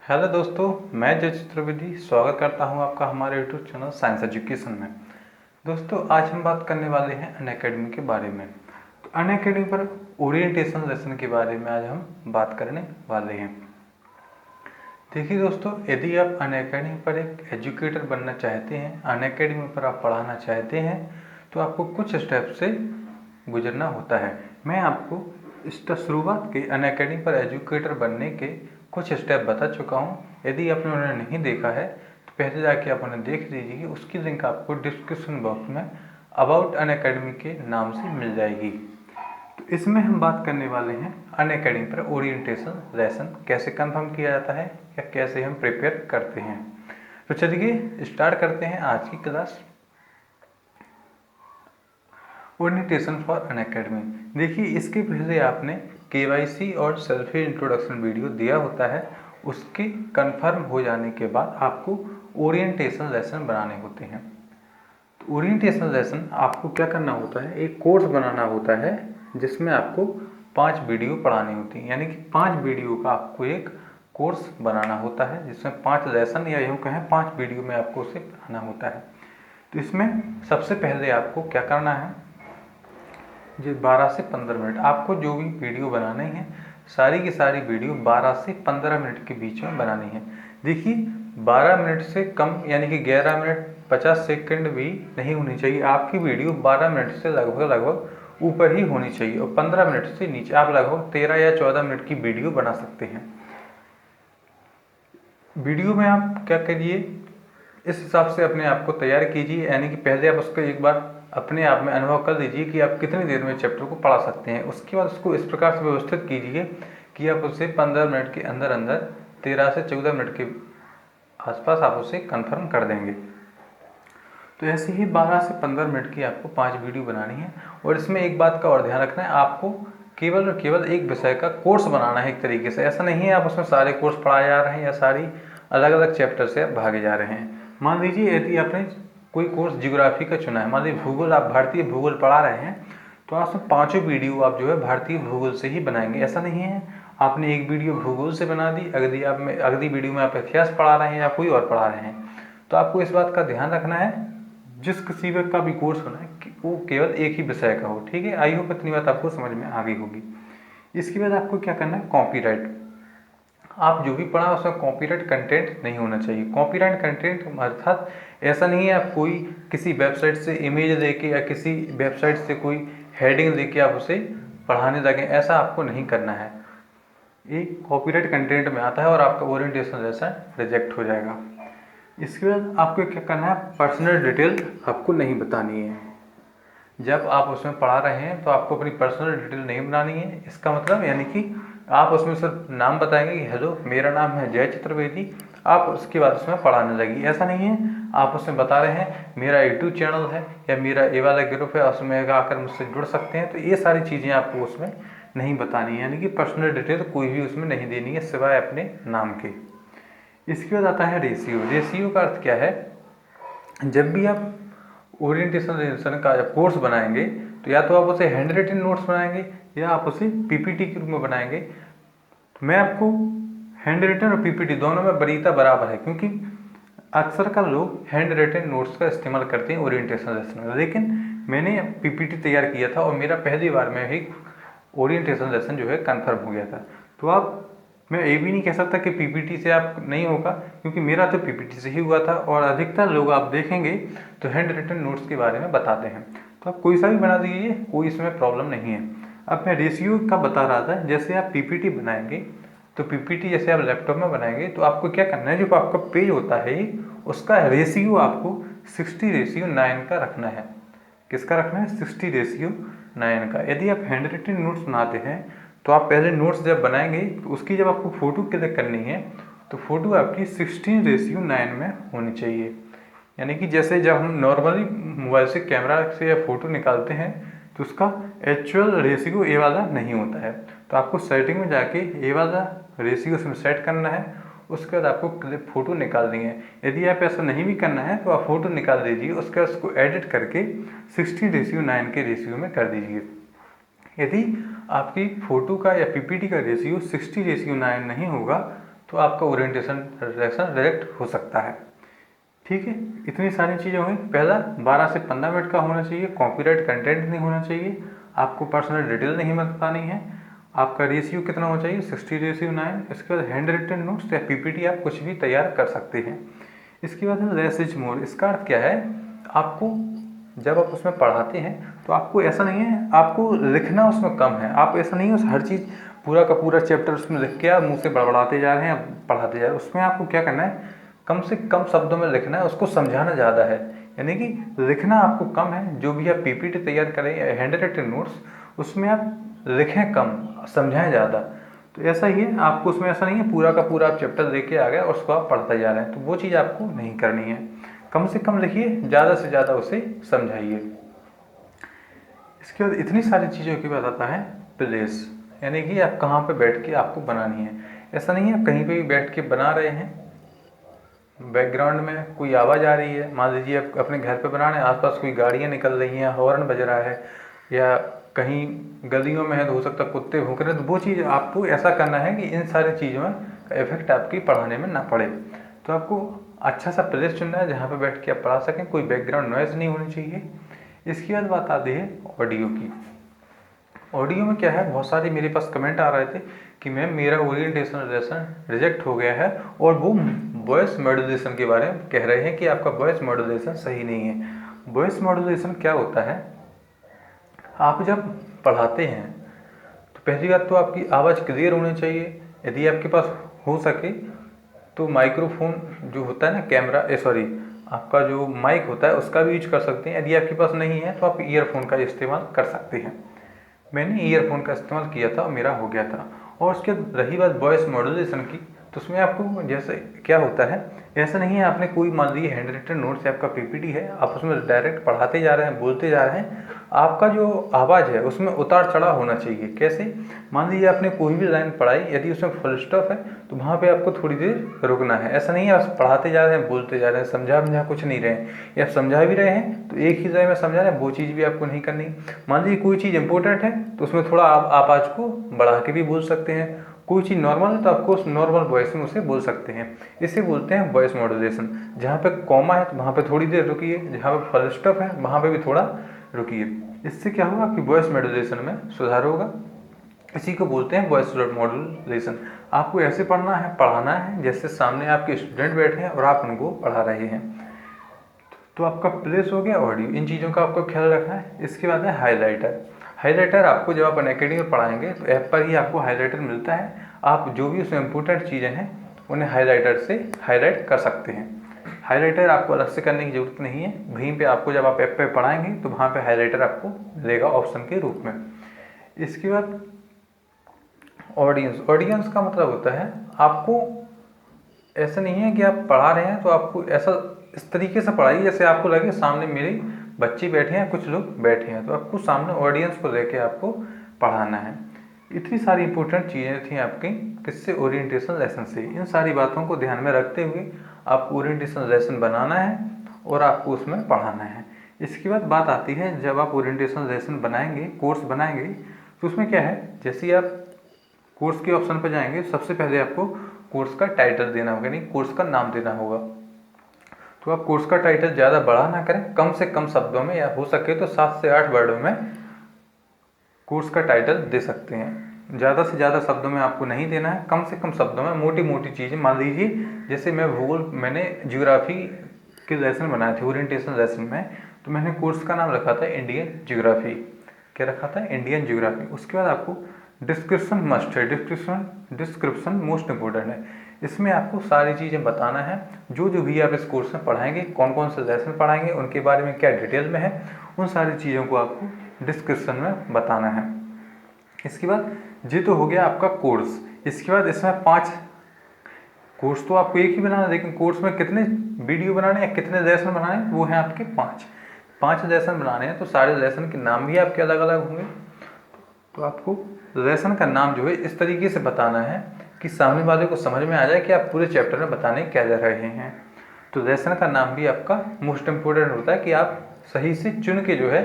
Hello दोस्तों, मैं जय चतुर्वेदी स्वागत करता हूं आपका हमारे यूट्यूब चैनल साइंस एजुकेशन में। दोस्तों, आज हम बात करने वाले हैं अनअकैडमी के बारे में। तो अनअकैडमी पर ओरिएंटेशन लेसन के बारे में आज हम बात करने वाले हैं। देखिए दोस्तों, यदि आप अनअकैडमी पर एक एजुकेटर बनना चाहते हैं, अनअकैडमी पर आप पढ़ाना चाहते हैं, तो आपको कुछ स्टेप से गुजरना होता है। मैं आपको इसका शुरुआत के अनअकैडमी पर एजुकेटर बनने के कुछ स्टेप बता चुका हूँ। यदि आपने उन्हें नहीं देखा है तो पहले जाके आप उन्हें देख लीजिए। उसकी लिंक आपको डिस्क्रिप्शन बॉक्स में अबाउट अनअकैडमी के नाम से मिल जाएगी। तो इसमें हम बात करने वाले हैं अनअकैडमी पर ओरिएंटेशन लेसन कैसे कंफर्म किया जाता है या कैसे हम प्रिपेयर करते हैं। तो चलिए स्टार्ट करते हैं आज की क्लास। Orientation for Unacademy. देखिए, इसके पहले आपने KYC और सेल्फी इंट्रोडक्शन वीडियो दिया होता है। उसके कंफर्म हो जाने के बाद आपको ओरिएंटेशन लेसन बनाने होते हैं। तो ओरिएंटेशन लेसन आपको क्या करना होता है, एक कोर्स बनाना होता है जिसमें आपको 5 वीडियो पढ़ानी होती है। यानी कि 5 वीडियो का आपको एक कोर्स बनाना होता है जिसमें 5 लेसन या यूँ कहें 5 वीडियो में आपको उसे पढ़ाना होता है। तो इसमें सबसे पहले आपको क्या करना है, जो 12 से 15 मिनट आपको जो भी वीडियो बनानी है, सारी की सारी वीडियो 12 से 15 मिनट के बीच में बनानी है। देखिए, 12 मिनट से कम यानी कि 11 मिनट 50 सेकंड भी नहीं होनी चाहिए। आपकी वीडियो 12 मिनट से लगभग ऊपर ही होनी चाहिए और 15 मिनट से नीचे आप लगभग 13 या 14 मिनट की वीडियो बना सकते हैं। वीडियो में आप क्या करिए, इस हिसाब से अपने आप को तैयार कीजिए। यानी कि पहले आप उसको एक बार अपने आप में अनुभव कर लीजिए कि आप कितनी देर में चैप्टर को पढ़ा सकते हैं। उसके बाद उसको इस प्रकार से व्यवस्थित कीजिए कि आप उसे 15 मिनट के अंदर अंदर 13 से 14 मिनट के आसपास आप उसे कंफर्म कर देंगे। तो ऐसे ही 12 से 15 मिनट की आपको 5 वीडियो बनानी है। और इसमें एक बात का और ध्यान रखना है, आपको केवल और केवल एक विषय का कोर्स बनाना है। एक तरीके से ऐसा नहीं है आप उसमें सारे कोर्स पढ़ाए जा रहे हैं या सारी अलग अलग चैप्टर से आप भागे जा रहे हैं। मान लीजिए यदि आपने कोई कोर्स ज्योग्राफी का चुना है, मान लीजिए भूगोल, आप भारतीय भूगोल पढ़ा रहे हैं, तो आप उसमें 5 वीडियो आप जो है भारतीय भूगोल से ही बनाएंगे। ऐसा नहीं है आपने एक वीडियो भूगोल से बना दी, अगली वीडियो में आप इतिहास पढ़ा रहे हैं या कोई और पढ़ा रहे हैं। तो आपको इस बात का ध्यान रखना है, जिस किसी भी का भी कोर्स होना है कि वो केवल एक ही विषय का हो। ठीक है, आई होप इतनी बात आपको समझ में आ गई होगी। इसके बाद आपको क्या करना है, कॉपीराइट। आप जो भी पढ़ा उसमें कॉपीराइट कंटेंट नहीं होना चाहिए। कॉपीराइट कंटेंट अर्थात ऐसा नहीं है आप कोई किसी वेबसाइट से इमेज लेके या किसी वेबसाइट से कोई हेडिंग लेके आप उसे पढ़ाने लगें, ऐसा आपको नहीं करना है। एक कॉपीराइट कंटेंट में आता है और आपका ओरिएंटेशन लेसन रिजेक्ट हो जाएगा। इसके बाद आपको क्या करना है, पर्सनल डिटेल आपको नहीं बतानी है। जब आप उसमें पढ़ा रहे हैं तो आपको अपनी पर्सनल डिटेल नहीं बनानी है। इसका मतलब यानी कि आप उसमें सिर्फ नाम बताएंगे कि हेलो मेरा नाम है जय चतुर्वेदी, आप उसके बाद उसमें पढ़ाने लगी। ऐसा नहीं है, आप उसमें बता रहे हैं मेरा यूट्यूब चैनल है या मेरा ये वाला ग्रुप है, उसमें आकर मुझसे जुड़ सकते हैं। तो ये सारी चीज़ें आपको उसमें नहीं बतानी है। यानी कि पर्सनल डिटेल कोई भी उसमें नहीं देनी है सिवाय अपने नाम के। इसके बाद आता है रेशियो। रेशियो का अर्थ क्या है, जब भी आप ओरिएंटेशन लेसन का जब कोर्स बनाएंगे तो या तो आप उसे हैंड रिटन नोट्स बनाएंगे या आप उसे PPT के रूप में बनाएंगे। मैं आपको हैंड रिटन और PPT दोनों में वरीयता बराबर है, क्योंकि अक्सर का लोग हैंड रिटन नोट्स का इस्तेमाल करते हैं ओरिएंटेशन लेसन में। लेकिन मैंने PPT तैयार किया था और मेरा पहली बार में ही ओरिएंटेशन लेसन जो है कन्फर्म हो गया था। तो आप, मैं ये भी नहीं कह सकता कि PPT से आप नहीं होगा, क्योंकि मेरा तो PPT से ही हुआ था। और अधिकतर लोग आप देखेंगे तो हैंड रिटन नोट्स के बारे में बताते हैं। तो आप कोई सा भी बना दीजिए, कोई इसमें प्रॉब्लम नहीं है। अब मैं रेशियो का बता रहा था, जैसे आप PPT बनाएंगे तो PPT जैसे आप लैपटॉप में बनाएंगे तो आपको क्या करना है, जो आपका पेज होता है उसका रेशियो आपको 60:9 का रखना है। किसका रखना है, 60:9 का। यदि आप हैंड रिटन नोट्स बनाते हैं तो आप पहले नोट्स जब बनाएंगे तो उसकी जब आपको फ़ोटो क्लिक करनी है तो फ़ोटो आपकी 16:9 में होनी चाहिए। यानी कि जैसे जब हम नॉर्मली मोबाइल से कैमरा से या फ़ोटो निकालते हैं तो उसका एक्चुअल रेशियो ये वाला नहीं होता है। तो आपको सेटिंग में जाके ये वाला रेशियो उसमें सेट करना है। उसके बाद आपको क्लिप फ़ोटो निकालनी है। यदि आप ऐसा नहीं भी करना है तो आप फ़ोटो निकाल दीजिए, उसके बाद उसको एडिट करके 60:9 के रेशियो में कर दीजिए। यदि आपकी फ़ोटो का या PPT का रेशियो 60:9 नहीं होगा तो आपका ओरिएंटेशन लेसन रिजेक्ट हो सकता है। ठीक है, इतनी सारी चीज़ें हुई। पहला 12 से 15 मिनट का होना चाहिए, कॉपीराइट कंटेंट नहीं होना चाहिए, आपको पर्सनल डिटेल नहीं बतानी है, आपका रेशियो कितना होना चाहिए 60:9। इसके बाद हैंड रिटन नोट्स या पीपीटी आप कुछ भी तैयार कर सकते हैं। इसके बाद है लेस इज मोर। इसका अर्थ क्या है, आपको जब आप उसमें पढ़ाते हैं तो आपको ऐसा नहीं है, आपको लिखना उसमें कम है। आप ऐसा नहीं है उस हर चीज़ पूरा का पूरा चैप्टर उसमें लिख के आप मुँह से बड़बड़ाते जा रहे हैं, पढ़ाते जा रहे हैं। उसमें आपको क्या करना है, कम से कम शब्दों में लिखना है, उसको समझाना ज़्यादा है। यानी कि लिखना आपको कम है। जो भी आप पीपीटी तैयार करें या हैंड रिटन नोट्स, उसमें आप लिखें कम, समझाएं ज़्यादा। तो ऐसा ही है, आपको उसमें ऐसा नहीं है पूरा का पूरा आप चैप्टर लेके आ गए और उसको आप पढ़ते जा रहे हैं, तो वो चीज़ आपको नहीं करनी है। कम से कम लिखिए, ज़्यादा से ज़्यादा उसे समझाइए। इसके बाद इतनी सारी चीज़ों के बाद आता है प्लेस, यानी कि आप कहाँ पे बैठ के आपको बनानी है। ऐसा नहीं है आप कहीं पे भी बैठ के बना रहे हैं, बैकग्राउंड में कोई आवाज़ आ रही है, मान लीजिए आप अपने घर पे बना रहे हैं, आसपास कोई गाड़ियाँ निकल रही हैं, हॉर्न बज रहा है, या कहीं गलियों में है तो हो सकता है कुत्ते भौंक रहे हैं, तो वो चीज़ आपको ऐसा करना है कि इन सारी चीज़ों का इफेक्ट आपकी पढ़ाने में ना पड़े। तो आपको अच्छा सा प्लेस चुनना है जहाँ पे बैठ के आप पढ़ा सकें, कोई बैकग्राउंड नॉइज़ नहीं होनी चाहिए। इसके बाद बात आती है ऑडियो की। ऑडियो में क्या है, बहुत सारे मेरे पास कमेंट आ रहे थे कि मैम मेरा ओरिएंटेशन लेसन रिजेक्ट हो गया है, और वो वॉइस मॉड्यूलेशन के बारे में कह रहे हैं कि आपका वॉइस मॉड्यूलेशन सही नहीं है। वॉइस मॉड्यूलेशन क्या होता है, आप जब पढ़ाते हैं तो पहली बात तो आपकी आवाज़ क्लियर होनी चाहिए। यदि आपके पास हो सके तो माइक्रोफोन जो होता है ना, कैमरा सॉरी आपका जो माइक होता है उसका भी यूज कर सकते हैं। यदि आपके पास नहीं है तो आप ईयरफोन का इस्तेमाल कर सकते हैं। मैंने ईयरफोन का इस्तेमाल किया था और मेरा हो गया था। और उसके रही बात वॉइस मॉड्यूलेशन की, तो उसमें आपको जैसे क्या होता है, ऐसा नहीं है आपने कोई मान लीजिए हैंड रिटन नोट्स या आपका पीपीटी है, आप उसमें डायरेक्ट पढ़ाते जा रहे हैं, बोलते जा रहे हैं, आपका जो आवाज़ है उसमें उतार चढ़ाव होना चाहिए। कैसे, मान लीजिए आपने कोई भी लाइन पढ़ाई, यदि उसमें फुल स्टॉप है तो वहाँ पे आपको थोड़ी देर रुकना है। ऐसा नहीं है आप पढ़ाते जा रहे हैं, बोलते जा रहे हैं, समझा कुछ नहीं रहे हैं, या आप समझा भी रहे हैं तो एक ही जगह में समझा रहे हैं, वो चीज़ भी आपको नहीं करनी। मान लीजिए कोई चीज़ इंपॉर्टेंट है तो उसमें थोड़ा आप आवाज़ को बढ़ा के भी बोल सकते हैं, कोई चीज़ नॉर्मल है तो आपको उस नॉर्मल वॉइस में उसे बोल सकते हैं। इसे बोलते हैं वॉइस मॉड्यूलेशन। जहाँ पे कॉमा है तो वहाँ पे थोड़ी देर रुकिए, जहाँ पे फुल स्टॉप है वहाँ पे भी थोड़ा रुकिए। इससे क्या होगा कि वॉइस मॉड्यूलेशन में सुधार होगा। इसी को बोलते हैं वॉइस मॉड्यूलेशन। आपको ऐसे पढ़ाना है जैसे सामने आपके स्टूडेंट बैठे हैं और आप उनको पढ़ा रहे हैं। तो आपका प्लेस हो गया, ऑडियो, इन चीज़ों का आपको ख्याल रखना है। इसके बाद है हाईलाइटर। हाईलाइटर आपको जब आप अनअकैडमी में पढ़ाएंगे तो ऐप पर ही आपको हाईलाइटर मिलता है। आप जो भी उसमें इम्पोर्टेंट चीज़ें हैं उन्हें हाईलाइटर से हाईलाइट कर सकते हैं। हाईलाइटर आपको अलग से करने की ज़रूरत नहीं है, वहीं पे आपको जब आप ऐप पे पढ़ाएंगे तो वहाँ पे हाईलाइटर आपको मिलेगा ऑप्शन के रूप में। इसके बाद ऑडियंस। ऑडियंस का मतलब होता है, आपको ऐसा नहीं है कि आप पढ़ा रहे हैं तो आपको ऐसा इस तरीके से पढ़ाइए जैसे आपको लगे सामने मेरे बच्चे बैठे हैं, कुछ लोग बैठे हैं, तो आपको सामने ऑडियंस को लेके आपको पढ़ाना है। इतनी सारी इंपॉर्टेंट चीज़ें थी आपकी किससे, ओरिएंटेशन लेसन से। इन सारी बातों को ध्यान में रखते हुए आपको ओरिएंटेशन लेसन बनाना है और आपको उसमें पढ़ाना है। इसके बाद बात आती है, जब आप ओरिएंटेशन लेसन बनाएंगे, कोर्स बनाएंगे, तो उसमें क्या है, जैसे आप कोर्स के ऑप्शन पर जाएंगे, सबसे पहले आपको कोर्स का टाइटल देना होगा, नहीं कोर्स का नाम देना होगा। तो आप कोर्स का टाइटल ज़्यादा बड़ा ना करें, कम से कम शब्दों में, या हो सके तो 7 से 8 वर्डों में कोर्स का टाइटल दे सकते हैं। ज़्यादा से ज़्यादा शब्दों में आपको नहीं देना है, कम से कम शब्दों में मोटी मोटी चीज़ें। मान लीजिए जैसे मैंने ज्योग्राफी के लेसन बनाए थे ओरिएंटेशन लेसन में, तो मैंने कोर्स का नाम रखा था इंडियन ज्योग्राफी। क्या रखा था, इंडियन ज्योग्राफी। उसके बाद आपको डिस्क्रिप्शन मस्ट है, डिस्क्रिप्शन मोस्ट इम्पोर्टेंट है। इसमें आपको सारी चीज़ें बताना है, जो भी आप इस कोर्स में पढ़ाएंगे, कौन कौन से लेसन पढ़ाएंगे, उनके बारे में क्या डिटेल में है, उन सारी चीज़ों को आपको डिस्क्रिप्शन में बताना है। इसके बाद ये तो हो गया आपका कोर्स। इसके बाद इसमें 5 कोर्स तो आपको एक ही बनाना है, लेकिन कोर्स में कितने वीडियो बनाने हैं, कितने लेसन बनाने हैं, वो हैं आपके 5 लेसन बनाने हैं। तो सारे लेसन के नाम भी आपके अलग अलग होंगे। तो आपको लेसन का नाम जो है इस तरीके से बताना है कि सामने वाले को समझ में आ जाए कि आप पूरे चैप्टर में बताने क्या जा रहे हैं। तो लेसन का नाम भी आपका मोस्ट इम्पोर्टेंट होता है कि आप सही से चुन के जो है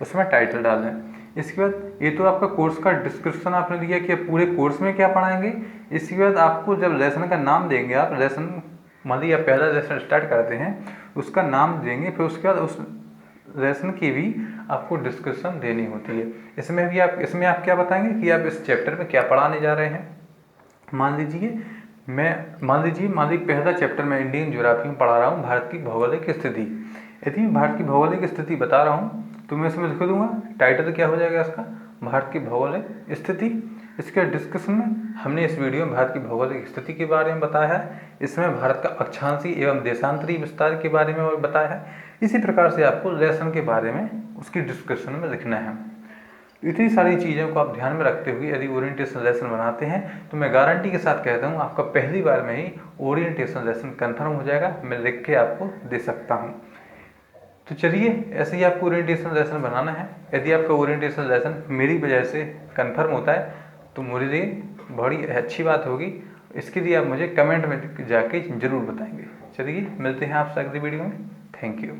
उसमें टाइटल डालें। इसके बाद ये तो आपका कोर्स का डिस्क्रिप्शन आपने दिया कि पूरे कोर्स में क्या पढ़ाएंगे। इसके बाद आपको जब लेसन का नाम देंगे, आप लेसन मान लीजिए आप पहला लेसन स्टार्ट करते हैं, उसका नाम देंगे, फिर उसके बाद उस लेसन की भी आपको डिस्क्रिप्शन देनी होती है। इसमें आप क्या बताएंगे कि आप इस चैप्टर में क्या पढ़ाने जा रहे हैं। मान लीजिए पहला चैप्टर मैं इंडियन ज्योग्राफी में पढ़ा रहा हूँ, भारत की भौगोलिक स्थिति। यदि मैं भारत की भौगोलिक स्थिति बता रहा हूँ तो मैं इसमें लिख दूंगा, टाइटल क्या हो जाएगा इसका, भारत की भौगोलिक स्थिति। इसके डिस्कशन में हमने इस वीडियो में भारत की भौगोलिक स्थिति के बारे में बताया है, इसमें भारत का अक्षांशीय एवं देशांतरीय विस्तार के बारे में बताया है। इसी प्रकार से आपको लेसन के बारे में उसकी डिस्कशन में लिखना है। इतनी सारी चीज़ों को आप ध्यान में रखते हुए यदि ओरिएंटेशन लेसन बनाते हैं तो मैं गारंटी के साथ कहता हूँ आपका पहली बार में ही ओरिएंटेशन लेसन कंफर्म हो जाएगा। मैं लिख के आपको दे सकता हूँ। तो चलिए, ऐसे ही आपको ओरिएंटेशन लेसन बनाना है। यदि आपका ओरिएंटेशन लेसन मेरी वजह से कंफर्म होता है तो मेरे लिए बड़ी अच्छी बात होगी। इसके लिए आप मुझे कमेंट में जाके ज़रूर बताएंगे। चलिए, मिलते हैं आपसे अगली वीडियो में। Thank you.